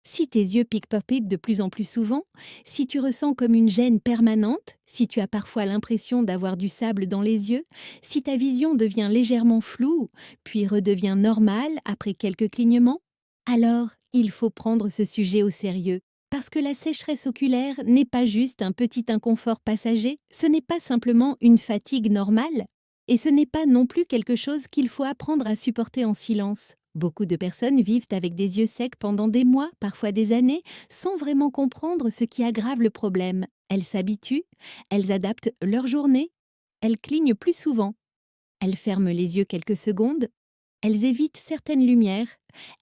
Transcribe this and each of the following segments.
Si tes yeux piquent de plus en plus souvent, si tu ressens comme une gêne permanente, si tu as parfois l'impression d'avoir du sable dans les yeux, si ta vision devient légèrement floue, puis redevient normale après quelques clignements, alors il faut prendre ce sujet au sérieux. Parce que la sécheresse oculaire n'est pas juste un petit inconfort passager, ce n'est pas simplement une fatigue normale, et ce n'est pas non plus quelque chose qu'il faut apprendre à supporter en silence. Beaucoup de personnes vivent avec des yeux secs pendant des mois, parfois des années, sans vraiment comprendre ce qui aggrave le problème. Elles s'habituent, elles adaptent leur journée, elles clignent plus souvent, elles ferment les yeux quelques secondes, elles évitent certaines lumières,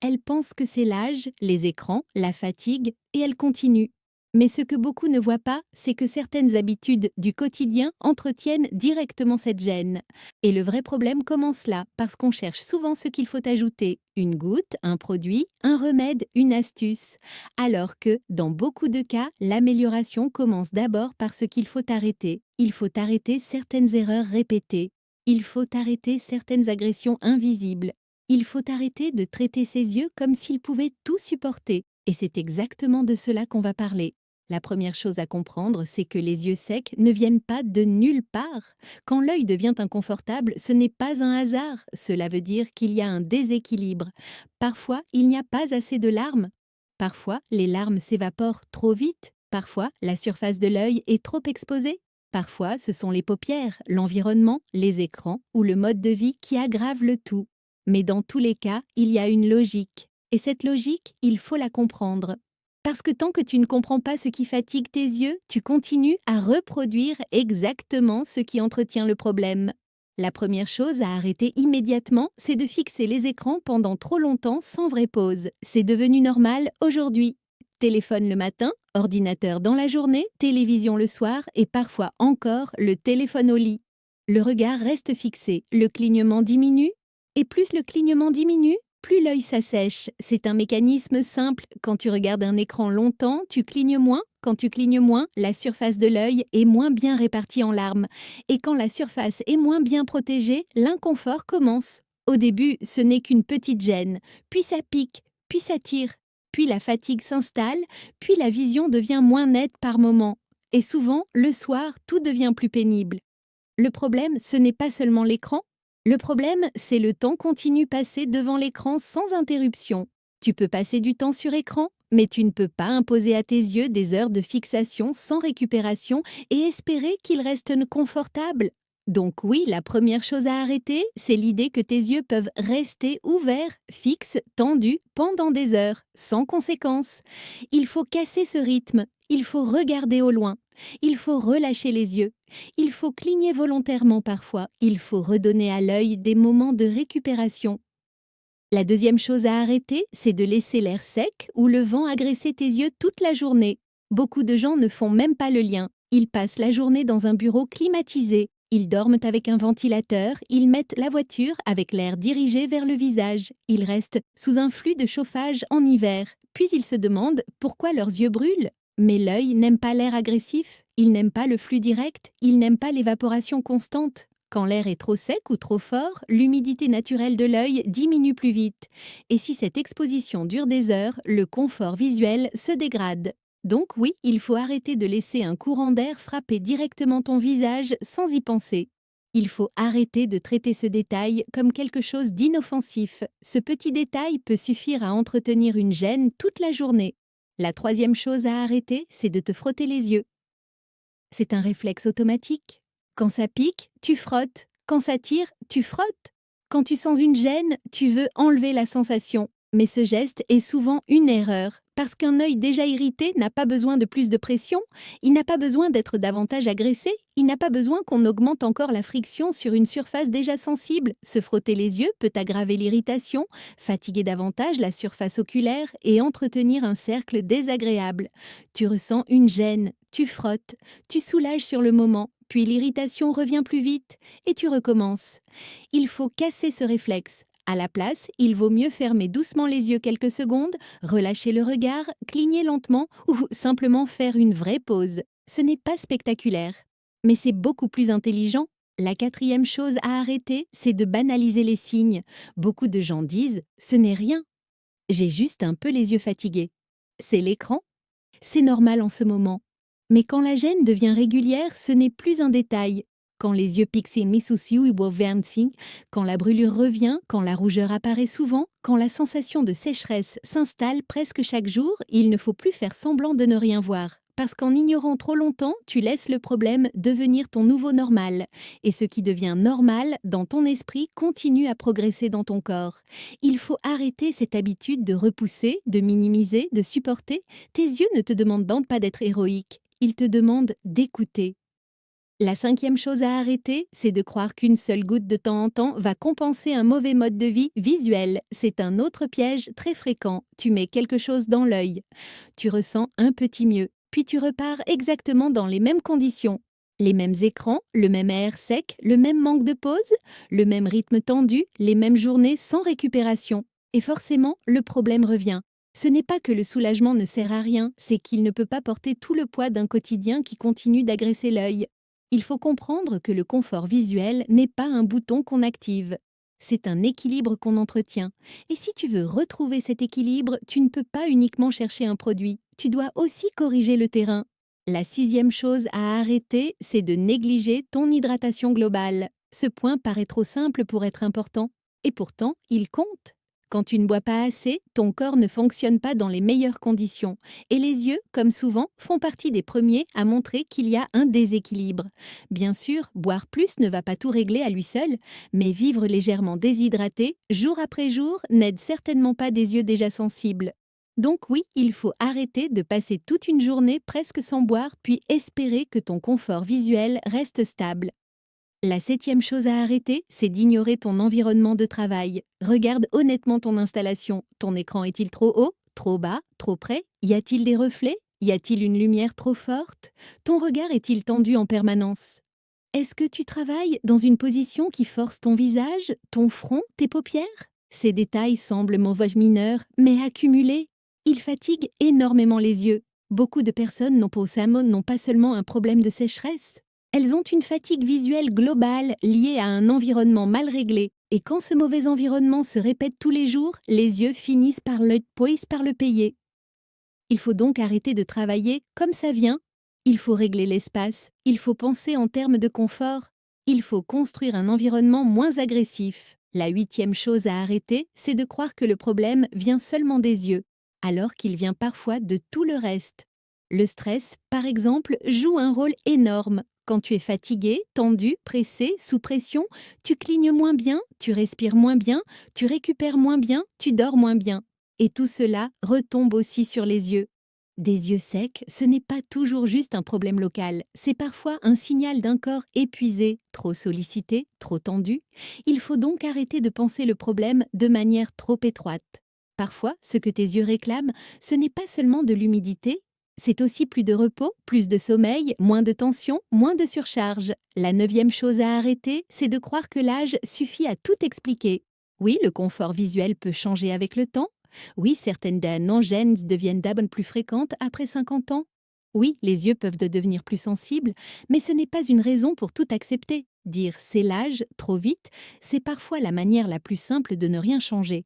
elles pensent que c'est l'âge, les écrans, la fatigue, et elles continuent. Mais ce que beaucoup ne voient pas, c'est que certaines habitudes du quotidien entretiennent directement cette gêne. Et le vrai problème commence là, parce qu'on cherche souvent ce qu'il faut ajouter, une goutte, un produit, un remède, une astuce. Alors que, dans beaucoup de cas, l'amélioration commence d'abord par ce qu'il faut arrêter. Il faut arrêter certaines erreurs répétées. Il faut arrêter certaines agressions invisibles. Il faut arrêter de traiter ses yeux comme s'ils pouvaient tout supporter. Et c'est exactement de cela qu'on va parler. La première chose à comprendre, c'est que les yeux secs ne viennent pas de nulle part. Quand l'œil devient inconfortable, ce n'est pas un hasard. Cela veut dire qu'il y a un déséquilibre. Parfois, il n'y a pas assez de larmes. Parfois, les larmes s'évaporent trop vite. Parfois, la surface de l'œil est trop exposée. Parfois, ce sont les paupières, l'environnement, les écrans ou le mode de vie qui aggravent le tout. Mais dans tous les cas, il y a une logique. Et cette logique, il faut la comprendre. Parce que tant que tu ne comprends pas ce qui fatigue tes yeux, tu continues à reproduire exactement ce qui entretient le problème. La première chose à arrêter immédiatement, c'est de fixer les écrans pendant trop longtemps sans vraie pause. C'est devenu normal aujourd'hui. Téléphone le matin, ordinateur dans la journée, télévision le soir et parfois encore le téléphone au lit. Le regard reste fixé, le clignement diminue, et plus le clignement diminue, plus l'œil s'assèche. C'est un mécanisme simple. Quand tu regardes un écran longtemps, tu clignes moins. Quand tu clignes moins, la surface de l'œil est moins bien répartie en larmes. Et quand la surface est moins bien protégée, l'inconfort commence. Au début, ce n'est qu'une petite gêne, puis ça pique, puis ça tire, puis la fatigue s'installe, puis la vision devient moins nette par moments. Et souvent, le soir, tout devient plus pénible. Le problème, ce n'est pas seulement l'écran. Le problème, c'est le temps continu passé devant l'écran sans interruption. Tu peux passer du temps sur écran, mais tu ne peux pas imposer à tes yeux des heures de fixation sans récupération et espérer qu'ils restent confortables. Donc oui, la première chose à arrêter, c'est l'idée que tes yeux peuvent rester ouverts, fixes, tendus pendant des heures, sans conséquence. Il faut casser ce rythme, il faut regarder au loin, il faut relâcher les yeux. Il faut cligner volontairement parfois, il faut redonner à l'œil des moments de récupération. La deuxième chose à arrêter, c'est de laisser l'air sec ou le vent agresser tes yeux toute la journée. Beaucoup de gens ne font même pas le lien. Ils passent la journée dans un bureau climatisé. Ils dorment avec un ventilateur, ils mettent la voiture avec l'air dirigé vers le visage. Ils restent sous un flux de chauffage en hiver. Puis ils se demandent pourquoi leurs yeux brûlent. Mais l'œil n'aime pas l'air agressif, il n'aime pas le flux direct, il n'aime pas l'évaporation constante. Quand l'air est trop sec ou trop fort, l'humidité naturelle de l'œil diminue plus vite. Et si cette exposition dure des heures, le confort visuel se dégrade. Donc oui, il faut arrêter de laisser un courant d'air frapper directement ton visage sans y penser. Il faut arrêter de traiter ce détail comme quelque chose d'inoffensif. Ce petit détail peut suffire à entretenir une gêne toute la journée. La troisième chose à arrêter, c'est de te frotter les yeux. C'est un réflexe automatique. Quand ça pique, tu frottes. Quand ça tire, tu frottes. Quand tu sens une gêne, tu veux enlever la sensation. Mais ce geste est souvent une erreur, parce qu'un œil déjà irrité n'a pas besoin de plus de pression, il n'a pas besoin d'être davantage agressé, il n'a pas besoin qu'on augmente encore la friction sur une surface déjà sensible. Se frotter les yeux peut aggraver l'irritation, fatiguer davantage la surface oculaire et entretenir un cercle désagréable. Tu ressens une gêne, tu frottes, tu soulages sur le moment, puis l'irritation revient plus vite et tu recommences. Il faut casser ce réflexe. À la place, il vaut mieux fermer doucement les yeux quelques secondes, relâcher le regard, cligner lentement ou simplement faire une vraie pause. Ce n'est pas spectaculaire, mais c'est beaucoup plus intelligent. La quatrième chose à arrêter, c'est de banaliser les signes. Beaucoup de gens disent « ce n'est rien, j'ai juste un peu les yeux fatigués ». C'est l'écran. C'est normal en ce moment. Mais quand la gêne devient régulière, ce n'est plus un détail. Quand les yeux pixés misusiu ou werden, quand la brûlure revient, quand la rougeur apparaît souvent, quand la sensation de sécheresse s'installe presque chaque jour, il ne faut plus faire semblant de ne rien voir. Parce qu'en ignorant trop longtemps, tu laisses le problème devenir ton nouveau normal. Et ce qui devient normal dans ton esprit continue à progresser dans ton corps. Il faut arrêter cette habitude de repousser, de minimiser, de supporter. Tes yeux ne te demandent pas d'être héroïque, ils te demandent d'écouter. La cinquième chose à arrêter, c'est de croire qu'une seule goutte de temps en temps va compenser un mauvais mode de vie visuel. C'est un autre piège très fréquent. Tu mets quelque chose dans l'œil, tu ressens un petit mieux, puis tu repars exactement dans les mêmes conditions. Les mêmes écrans, le même air sec, le même manque de pause, le même rythme tendu, les mêmes journées sans récupération. Et forcément, le problème revient. Ce n'est pas que le soulagement ne sert à rien, c'est qu'il ne peut pas porter tout le poids d'un quotidien qui continue d'agresser l'œil. Il faut comprendre que le confort visuel n'est pas un bouton qu'on active. C'est un équilibre qu'on entretient. Et si tu veux retrouver cet équilibre, tu ne peux pas uniquement chercher un produit. Tu dois aussi corriger le terrain. La sixième chose à arrêter, c'est de négliger ton hydratation globale. Ce point paraît trop simple pour être important. Et pourtant, il compte. Quand tu ne bois pas assez, ton corps ne fonctionne pas dans les meilleures conditions. Et les yeux, comme souvent, font partie des premiers à montrer qu'il y a un déséquilibre. Bien sûr, boire plus ne va pas tout régler à lui seul, mais vivre légèrement déshydraté, jour après jour, n'aide certainement pas des yeux déjà sensibles. Donc oui, il faut arrêter de passer toute une journée presque sans boire, puis espérer que ton confort visuel reste stable. La septième chose à arrêter, c'est d'ignorer ton environnement de travail. Regarde honnêtement ton installation. Ton écran est-il trop haut, trop bas, trop près? Y a-t-il des reflets? Y a-t-il une lumière trop forte? Ton regard est-il tendu en permanence? Est-ce que tu travailles dans une position qui force ton visage, ton front, tes paupières? Ces détails semblent mauvais mineurs, mais accumulés, ils fatiguent énormément les yeux. Beaucoup de personnes n'ont pas seulement un problème de sécheresse, elles ont une fatigue visuelle globale liée à un environnement mal réglé. Et quand ce mauvais environnement se répète tous les jours, les yeux finissent par le payer. Il faut donc arrêter de travailler comme ça vient. Il faut régler l'espace, il faut penser en termes de confort, il faut construire un environnement moins agressif. La huitième chose à arrêter, c'est de croire que le problème vient seulement des yeux, alors qu'il vient parfois de tout le reste. Le stress, par exemple, joue un rôle énorme. Quand tu es fatigué, tendu, pressé, sous pression, tu clignes moins bien, tu respires moins bien, tu récupères moins bien, tu dors moins bien. Et tout cela retombe aussi sur les yeux. Des yeux secs, ce n'est pas toujours juste un problème local, c'est parfois un signal d'un corps épuisé, trop sollicité, trop tendu. Il faut donc arrêter de penser le problème de manière trop étroite. Parfois, ce que tes yeux réclament, ce n'est pas seulement de l'humidité, c'est aussi plus de repos, plus de sommeil, moins de tension, moins de surcharge. La neuvième chose à arrêter, c'est de croire que l'âge suffit à tout expliquer. Oui, le confort visuel peut changer avec le temps. Oui, certaines non-gênes deviennent d'abord plus fréquentes après 50 ans. Oui, les yeux peuvent devenir plus sensibles, mais ce n'est pas une raison pour tout accepter. Dire c'est l'âge, trop vite, c'est parfois la manière la plus simple de ne rien changer.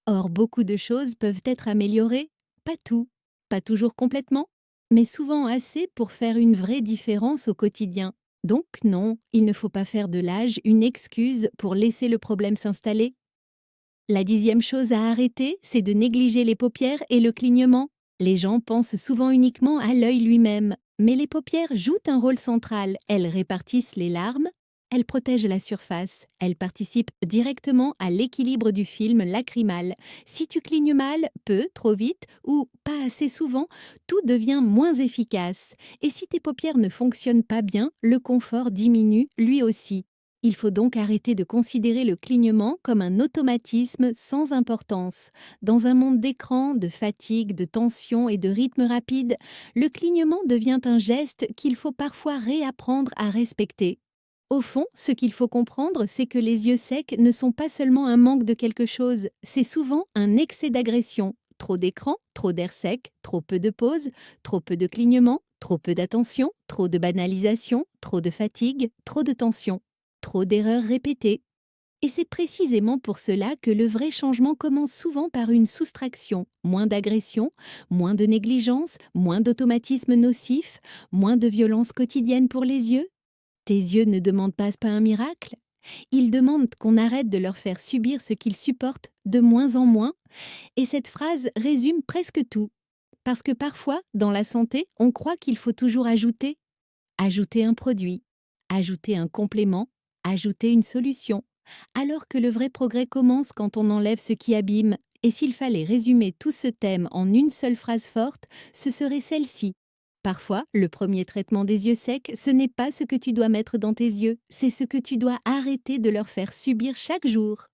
Or, beaucoup de choses peuvent être améliorées, pas tout, pas toujours complètement, mais souvent assez pour faire une vraie différence au quotidien. Donc non, il ne faut pas faire de l'âge une excuse pour laisser le problème s'installer. La dixième chose à arrêter, c'est de négliger les paupières et le clignement. Les gens pensent souvent uniquement à l'œil lui-même, mais les paupières jouent un rôle central. Elles répartissent les larmes, elles protègent la surface, elles participent directement à l'équilibre du film lacrymal. Si tu clignes mal, peu, trop vite ou pas assez souvent, tout devient moins efficace. Et si tes paupières ne fonctionnent pas bien, le confort diminue lui aussi. Il faut donc arrêter de considérer le clignement comme un automatisme sans importance. Dans un monde d'écran, de fatigue, de tension et de rythme rapide, le clignement devient un geste qu'il faut parfois réapprendre à respecter. Au fond, ce qu'il faut comprendre, c'est que les yeux secs ne sont pas seulement un manque de quelque chose, c'est souvent un excès d'agression. Trop d'écran, trop d'air sec, trop peu de pause, trop peu de clignement, trop peu d'attention, trop de banalisation, trop de fatigue, trop de tension. Trop d'erreurs répétées. Et c'est précisément pour cela que le vrai changement commence souvent par une soustraction, moins d'agression, moins de négligence, moins d'automatismes nocifs, moins de violence quotidienne pour les yeux. Tes yeux ne demandent pas un miracle, ils demandent qu'on arrête de leur faire subir ce qu'ils supportent de moins en moins, et cette phrase résume presque tout. Parce que parfois, dans la santé, on croit qu'il faut toujours ajouter. Ajouter un produit, ajouter un complément, ajouter une solution. Alors que le vrai progrès commence quand on enlève ce qui abîme. Et s'il fallait résumer tout ce thème en une seule phrase forte, ce serait celle-ci. Parfois, le premier traitement des yeux secs, ce n'est pas ce que tu dois mettre dans tes yeux, c'est ce que tu dois arrêter de leur faire subir chaque jour.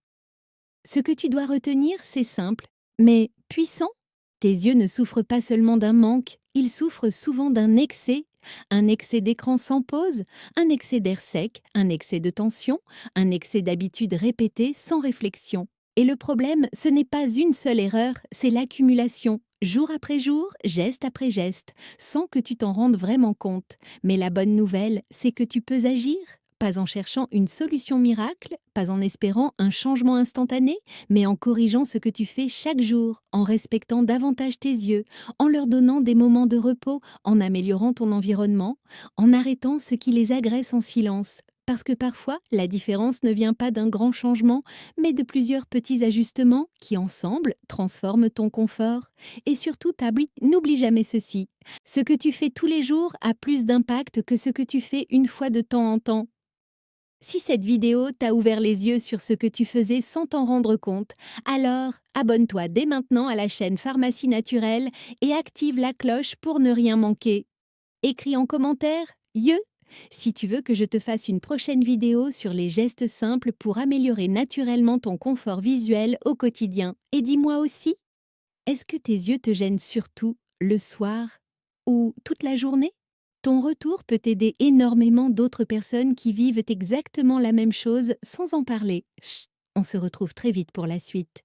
Ce que tu dois retenir, c'est simple, mais puissant. Tes yeux ne souffrent pas seulement d'un manque, ils souffrent souvent d'un excès. Un excès d'écran sans pause, un excès d'air sec, un excès de tension, un excès d'habitudes répétées sans réflexion. Et le problème, ce n'est pas une seule erreur, c'est l'accumulation, jour après jour, geste après geste, sans que tu t'en rendes vraiment compte. Mais la bonne nouvelle, c'est que tu peux agir. Pas en cherchant une solution miracle, pas en espérant un changement instantané, mais en corrigeant ce que tu fais chaque jour, en respectant davantage tes yeux, en leur donnant des moments de repos, en améliorant ton environnement, en arrêtant ce qui les agresse en silence. Parce que parfois, la différence ne vient pas d'un grand changement, mais de plusieurs petits ajustements qui, ensemble, transforment ton confort. Et surtout, n'oublie jamais ceci. Ce que tu fais tous les jours a plus d'impact que ce que tu fais une fois de temps en temps. Si cette vidéo t'a ouvert les yeux sur ce que tu faisais sans t'en rendre compte, alors abonne-toi dès maintenant à la chaîne Pharmacie Naturelle et active la cloche pour ne rien manquer. Écris en commentaire "Yeux" si tu veux que je te fasse une prochaine vidéo sur les gestes simples pour améliorer naturellement ton confort visuel au quotidien. Et dis-moi aussi, est-ce que tes yeux te gênent surtout le soir ou toute la journée? Ton retour peut aider énormément d'autres personnes qui vivent exactement la même chose sans en parler. Chut, on se retrouve très vite pour la suite.